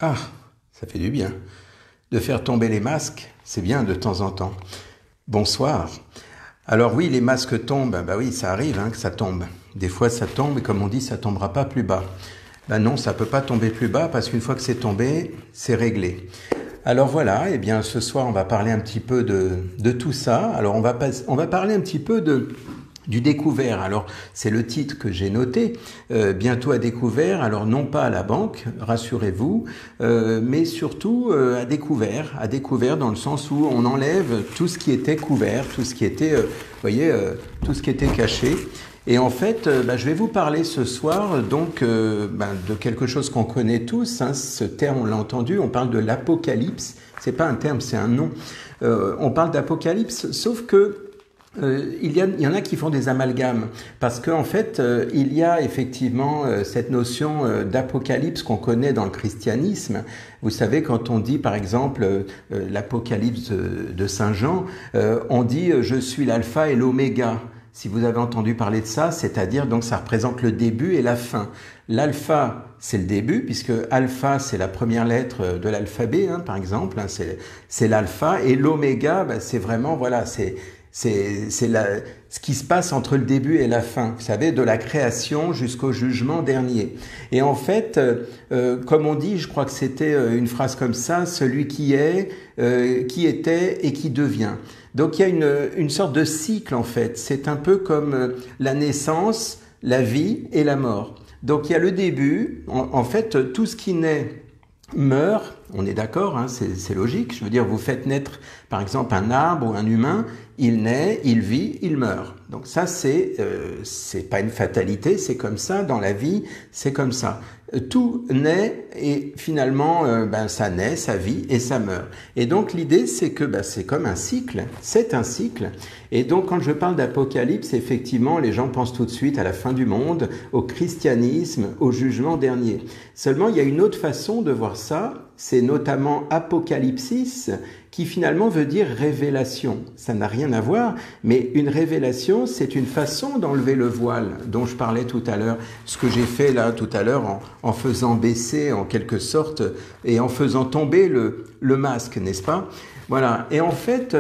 Ah, ça fait du bien. De faire tomber les masques, c'est bien de temps en temps. Bonsoir. Alors oui, les masques tombent, bah oui, ça arrive que ça tombe. Des fois ça tombe et comme on dit, ça tombera pas plus bas. Ben non, ça peut pas tomber plus bas parce qu'une fois que c'est tombé, c'est réglé. Alors voilà, eh bien ce soir on va parler un petit peu de tout ça. Alors on va parler un petit peu du découvert. Alors c'est le titre que j'ai noté, bientôt à découvert. Alors non pas à la banque, rassurez-vous, mais surtout à découvert dans le sens où on enlève tout ce qui était couvert, tout ce qui était, tout ce qui était caché. Et en fait, je vais vous parler ce soir donc de quelque chose qu'on connaît tous. Ce terme, on l'a entendu. On parle de l'apocalypse. C'est pas un terme, c'est un nom. On parle d'apocalypse, sauf que il y en a qui font des amalgames parce qu'en fait, il y a effectivement cette notion d'apocalypse qu'on connaît dans le christianisme. Vous savez, quand on dit par exemple l'apocalypse de Saint Jean, on dit je suis l'alpha et l'oméga. Si vous avez entendu parler de ça, c'est-à-dire donc ça représente le début et la fin. L'alpha, c'est le début, puisque alpha, c'est la première lettre de l'alphabet, par exemple, c'est l'alpha, et l'oméga, c'est vraiment, voilà, c'est ce qui se passe entre le début et la fin, vous savez, de la création jusqu'au jugement dernier. Et en fait, comme on dit, je crois que c'était une phrase comme ça, celui qui est, qui était et qui devient. Donc il y a une sorte de cycle en fait, c'est un peu comme la naissance, la vie et la mort. Donc il y a le début, en fait tout ce qui naît meurt, on est d'accord, c'est logique, je veux dire vous faites naître par exemple un arbre ou un humain, il naît, il vit, il meurt. Donc ça c'est pas une fatalité, c'est comme ça, dans la vie c'est comme ça. Tout naît et finalement ça naît, ça vit et ça meurt. Et donc l'idée c'est que c'est comme un cycle, c'est un cycle. Et donc quand je parle d'apocalypse, effectivement les gens pensent tout de suite à la fin du monde, au christianisme, au jugement dernier. Seulement il y a une autre façon de voir ça, c'est notamment apocalypsis, qui finalement veut dire révélation. Ça n'a rien à voir, mais une révélation, c'est une façon d'enlever le voile dont je parlais tout à l'heure. Ce que j'ai fait là tout à l'heure en faisant baisser en quelque sorte et en faisant tomber le masque, n'est-ce pas? Voilà. Et en fait,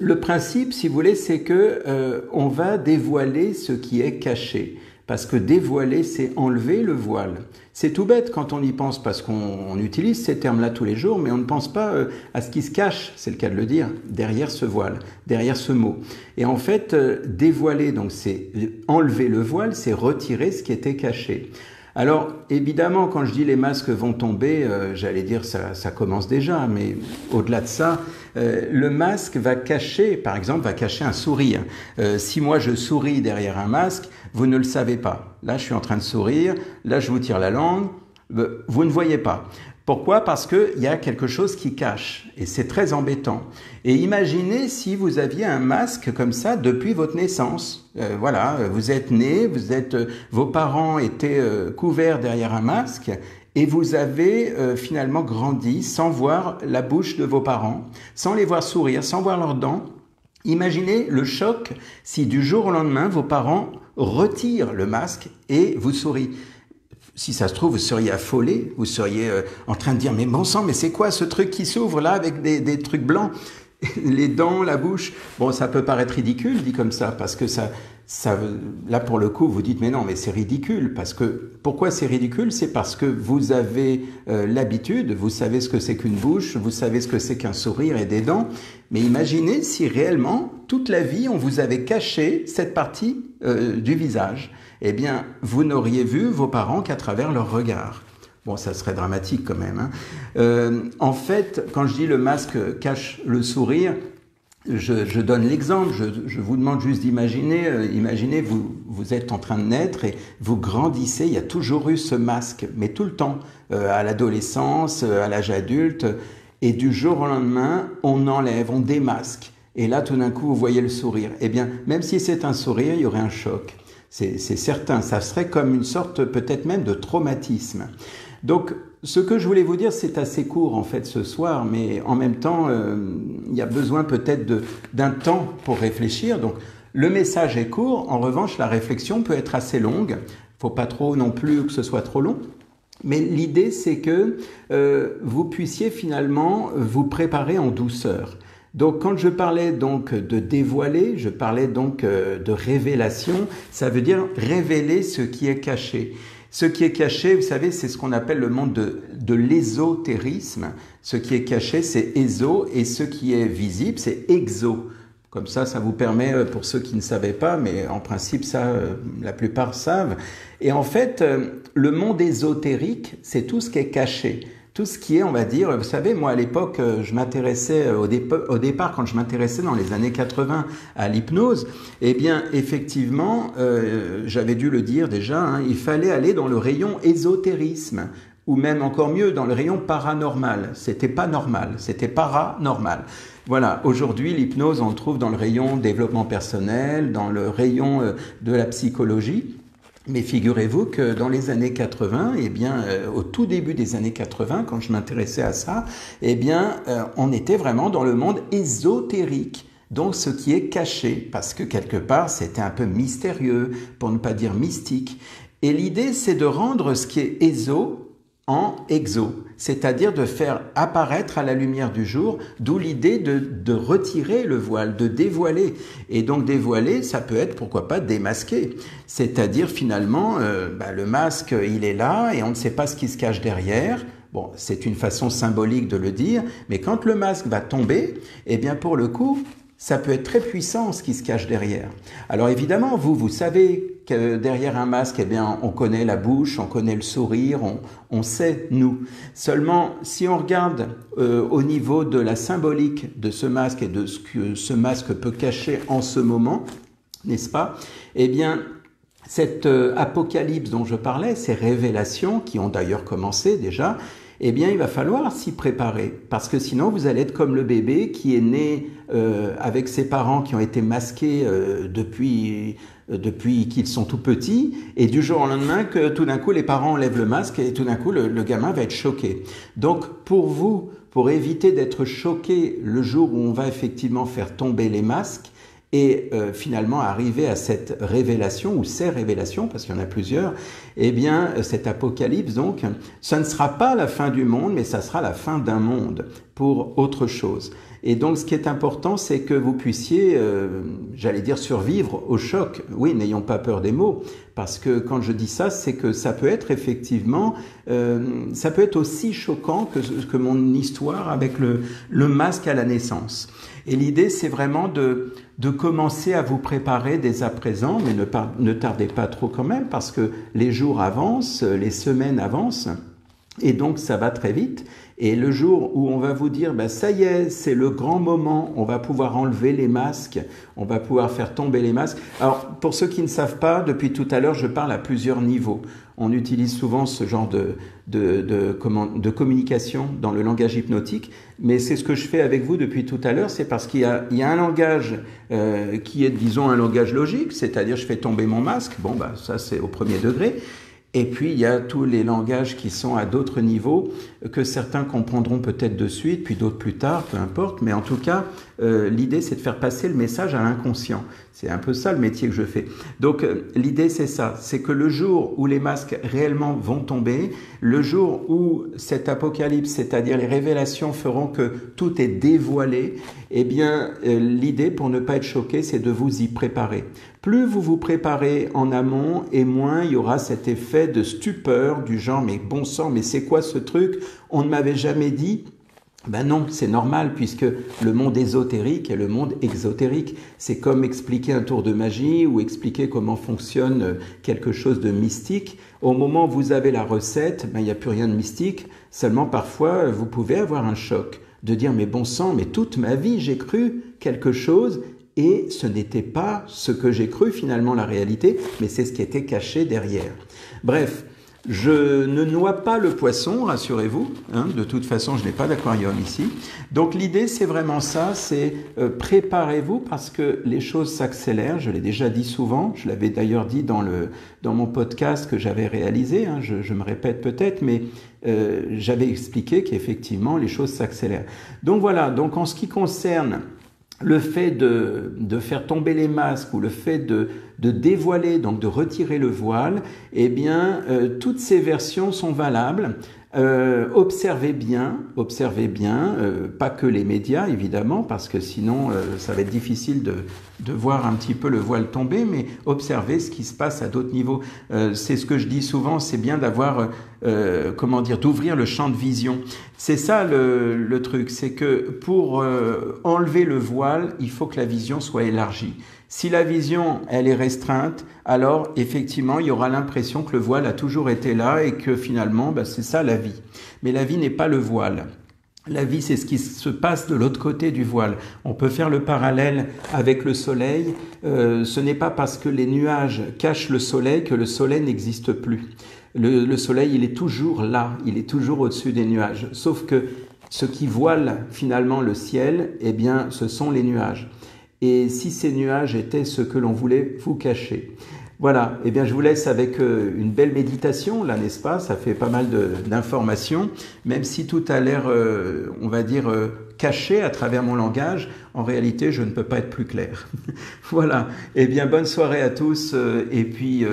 le principe, si vous voulez, c'est que on va dévoiler ce qui est caché. Parce que dévoiler, c'est enlever le voile. C'est tout bête quand on y pense, parce qu'on utilise ces termes-là tous les jours, mais on ne pense pas à ce qui se cache, c'est le cas de le dire, derrière ce voile, derrière ce mot. Et en fait, dévoiler, donc c'est enlever le voile, c'est retirer ce qui était caché. Alors, évidemment, quand je dis les masques vont tomber, j'allais dire ça commence déjà, mais au-delà de ça, le masque va cacher, par exemple, va cacher un sourire. Si moi je souris derrière un masque, vous ne le savez pas. Là, je suis en train de sourire, là, je vous tire la langue, vous ne voyez pas. Pourquoi? Parce qu'il y a quelque chose qui cache, et c'est très embêtant. Et imaginez si vous aviez un masque comme ça depuis votre naissance. Voilà, vous êtes né, vos parents étaient couverts derrière un masque, et vous avez finalement grandi sans voir la bouche de vos parents, sans les voir sourire, sans voir leurs dents. Imaginez le choc si du jour au lendemain, vos parents retirent le masque et vous sourient. Si ça se trouve, vous seriez affolé, vous seriez en train de dire « Mais bon sang, mais c'est quoi ce truc qui s'ouvre là avec des trucs blancs ?» Les dents, la bouche. Bon, ça peut paraître ridicule dit comme ça, parce que là pour le coup, vous dites « Mais non, mais c'est ridicule. » Parce que, pourquoi c'est ridicule? C'est parce que vous avez l'habitude, vous savez ce que c'est qu'une bouche, vous savez ce que c'est qu'un sourire et des dents. Mais imaginez si réellement, toute la vie, on vous avait caché cette partie du visage. Eh bien, vous n'auriez vu vos parents qu'à travers leur regard. Bon, ça serait dramatique quand même. En fait, quand je dis le masque cache le sourire, je donne l'exemple, je vous demande juste d'imaginer, imaginez vous êtes en train de naître et vous grandissez, il y a toujours eu ce masque, mais tout le temps, à l'adolescence, à l'âge adulte, et du jour au lendemain, on enlève, on démasque. Et là, tout d'un coup, vous voyez le sourire. Eh bien, même si c'est un sourire, il y aurait un choc. C'est certain, ça serait comme une sorte peut-être même de traumatisme. Donc, ce que je voulais vous dire, c'est assez court en fait ce soir, mais en même temps, il y a besoin peut-être d'un temps pour réfléchir. Donc, le message est court, en revanche, la réflexion peut être assez longue. Il ne faut pas trop non plus que ce soit trop long. Mais l'idée, c'est que vous puissiez finalement vous préparer en douceur. Donc, quand je parlais donc de dévoiler, je parlais donc de révélation. Ça veut dire révéler ce qui est caché. Ce qui est caché, vous savez, c'est ce qu'on appelle le monde de l'ésotérisme. Ce qui est caché, c'est éso, et ce qui est visible, c'est exo. Comme ça vous permet, pour ceux qui ne savaient pas, mais en principe, ça, la plupart savent. Et en fait, le monde ésotérique, c'est tout ce qui est caché. Tout ce qui est, on va dire, vous savez, moi à l'époque, je m'intéressais, au départ, quand je m'intéressais dans les années 80 à l'hypnose, eh bien, effectivement, j'avais dû le dire déjà, hein, il fallait aller dans le rayon ésotérisme, ou même encore mieux, dans le rayon paranormal. C'était pas normal, c'était paranormal. Voilà, aujourd'hui, l'hypnose, on le trouve dans le rayon développement personnel, dans le rayon de la psychologie. Mais figurez-vous que dans les années 80, eh bien, au tout début des années 80, quand je m'intéressais à ça, eh bien, on était vraiment dans le monde ésotérique. Donc, ce qui est caché, parce que quelque part, c'était un peu mystérieux, pour ne pas dire mystique. Et l'idée, c'est de rendre ce qui est éso en exo, c'est-à-dire de faire apparaître à la lumière du jour, d'où l'idée de retirer le voile, de dévoiler. Et donc dévoiler, ça peut être, pourquoi pas, démasquer. C'est-à-dire finalement, le masque, il est là et on ne sait pas ce qui se cache derrière. Bon, c'est une façon symbolique de le dire, mais quand le masque va tomber, eh bien pour le coup, ça peut être très puissant ce qui se cache derrière. Alors évidemment, vous savez que derrière un masque, eh bien, on connaît la bouche, on connaît le sourire, on sait nous. Seulement, si on regarde au niveau de la symbolique de ce masque et de ce que ce masque peut cacher en ce moment, n'est-ce pas? Eh bien, cette apocalypse dont je parlais, ces révélations qui ont d'ailleurs commencé déjà, eh bien, il va falloir s'y préparer, parce que sinon, vous allez être comme le bébé qui est né avec ses parents qui ont été masqués depuis qu'ils sont tout petits, et du jour au lendemain, que tout d'un coup, les parents enlèvent le masque, et tout d'un coup, le gamin va être choqué. Donc, pour vous, pour éviter d'être choqué le jour où on va effectivement faire tomber les masques, et finalement arriver à cette révélation, ou ces révélations, parce qu'il y en a plusieurs, eh bien, cet apocalypse, donc, ça ne sera pas la fin du monde, mais ça sera la fin d'un monde pour autre chose. Et donc, ce qui est important, c'est que vous puissiez, j'allais dire, survivre au choc. Oui, n'ayons pas peur des mots, parce que quand je dis ça, c'est que ça peut être effectivement, ça peut être aussi choquant que mon histoire avec le masque à la naissance. Et l'idée, c'est vraiment de commencer à vous préparer dès à présent, mais ne tardez pas trop quand même, parce que les jours avancent, les semaines avancent, et donc ça va très vite. Et le jour où on va vous dire, ça y est, c'est le grand moment, on va pouvoir enlever les masques, on va pouvoir faire tomber les masques. Alors, pour ceux qui ne savent pas, depuis tout à l'heure, je parle à plusieurs niveaux. On utilise souvent ce genre de communication dans le langage hypnotique, mais c'est ce que je fais avec vous depuis tout à l'heure, c'est parce qu'il y a un langage qui est, disons, un langage logique, c'est-à-dire je fais tomber mon masque, ça c'est au premier degré. Et puis, il y a tous les langages qui sont à d'autres niveaux, que certains comprendront peut-être de suite, puis d'autres plus tard, peu importe. Mais en tout cas, l'idée, c'est de faire passer le message à l'inconscient. C'est un peu ça le métier que je fais. Donc, l'idée, c'est ça. C'est que le jour où les masques réellement vont tomber, le jour où cet apocalypse, c'est-à-dire les révélations feront que tout est dévoilé, eh bien, l'idée, pour ne pas être choqué, c'est de vous y préparer. Plus vous vous préparez en amont, et moins il y aura cet effet de stupeur du genre « mais bon sang, mais c'est quoi ce truc? On ne m'avait jamais dit ». Non, c'est normal puisque le monde ésotérique et le monde exotérique, c'est comme expliquer un tour de magie ou expliquer comment fonctionne quelque chose de mystique. Au moment où vous avez la recette, il n'y a plus rien de mystique, seulement parfois vous pouvez avoir un choc de dire « mais bon sang, mais toute ma vie j'ai cru quelque chose ». Et ce n'était pas ce que j'ai cru finalement la réalité, mais c'est ce qui était caché derrière. Bref, je ne noie pas le poisson, rassurez-vous. De toute façon, je n'ai pas d'aquarium ici. Donc l'idée, c'est vraiment ça, c'est préparez-vous parce que les choses s'accélèrent. Je l'ai déjà dit souvent, je l'avais d'ailleurs dit dans mon podcast que j'avais réalisé. Je me répète peut-être, mais j'avais expliqué qu'effectivement, les choses s'accélèrent. Donc voilà, donc en ce qui concerne le fait de faire tomber les masques ou le fait de dévoiler, donc de retirer le voile, eh bien, toutes ces versions sont valables. Observez bien, pas que les médias évidemment, parce que sinon ça va être difficile de voir un petit peu le voile tomber, mais observez ce qui se passe à d'autres niveaux. C'est ce que je dis souvent, c'est bien d'avoir, d'ouvrir le champ de vision. C'est ça le truc, c'est que pour enlever le voile, il faut que la vision soit élargie. Si la vision, elle est restreinte, alors effectivement, il y aura l'impression que le voile a toujours été là et que finalement, c'est ça la vie. Mais la vie n'est pas le voile. La vie, c'est ce qui se passe de l'autre côté du voile. On peut faire le parallèle avec le soleil. Ce n'est pas parce que les nuages cachent le soleil que le soleil n'existe plus. Le soleil, il est toujours là, il est toujours au-dessus des nuages. Sauf que ce qui voile finalement le ciel, eh bien, ce sont les nuages. Et si ces nuages étaient ce que l'on voulait vous cacher. Voilà, eh bien je vous laisse avec une belle méditation, là n'est-ce pas? Ça fait pas mal d'informations, même si tout a l'air, caché à travers mon langage, en réalité je ne peux pas être plus clair. Voilà, eh bien bonne soirée à tous, et puis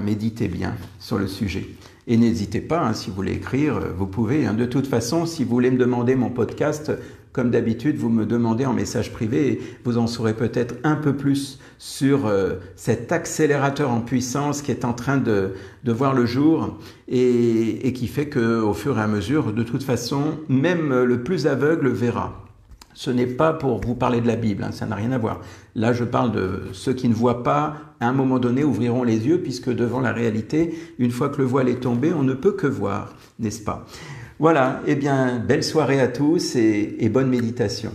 méditez bien sur le sujet. Et n'hésitez pas, si vous voulez écrire, vous pouvez. De toute façon, si vous voulez me demander mon podcast, comme d'habitude, vous me demandez en message privé et vous en saurez peut-être un peu plus sur cet accélérateur en puissance qui est en train de voir le jour et qui fait qu'au fur et à mesure, de toute façon, même le plus aveugle verra. Ce n'est pas pour vous parler de la Bible, ça n'a rien à voir. Là, je parle de ceux qui ne voient pas, à un moment donné, ouvriront les yeux, puisque devant la réalité, une fois que le voile est tombé, on ne peut que voir, n'est-ce pas? Voilà, eh bien, belle soirée à tous et bonne méditation.